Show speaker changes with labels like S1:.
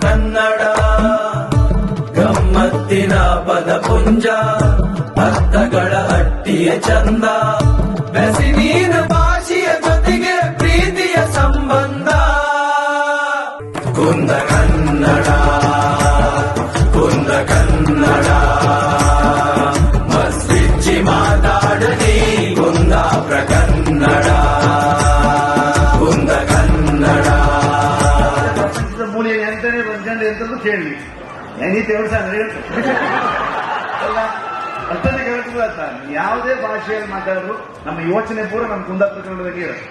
S1: ಕನ್ನಡ ಗಮ್ಮತ್ತಿನ ಪದಪುಂಜ ಅರ್ಥಗಳ ಹಟ್ಟಿಯ ಚಂದ ಬೆಸಿ ನೀನು ಭಾಷೆಯ ಜೊತೆಗೆ ಪ್ರೀತಿಯ ಸಂಬಂಧ ಕುಂದ ಕನ್ನಡ ಕುಂದ ಕನ್ನಡ ಮಸ್ತಿಚ್ಚಿ ಮಾತಾಡಲಿ ಕುಂದಾಪುರ ಕನ್ನಡ ಕುಂದ ಕನ್ನಡ
S2: ಮೂಲೆ ಎಂಟನೇ ಬಂದ್ಕಂಡು ಎಂತದ್ದು ಕೇಳಿ ನೀ ದೇವಸ ಅಲ್ಲ ಅಷ್ಟೇ ಕೇಳ್ತದ ಯಾವುದೇ ಭಾಷೆಯಲ್ಲಿ ಮಾತಾಡೋದು ನಮ್ಮ ಯೋಚನೆ ಪೂರ ನಮ್ಮ ಕುಂದಾಪುರ ಕನ್ನಡದಾಗೆ ಇರುತ್ತೆ.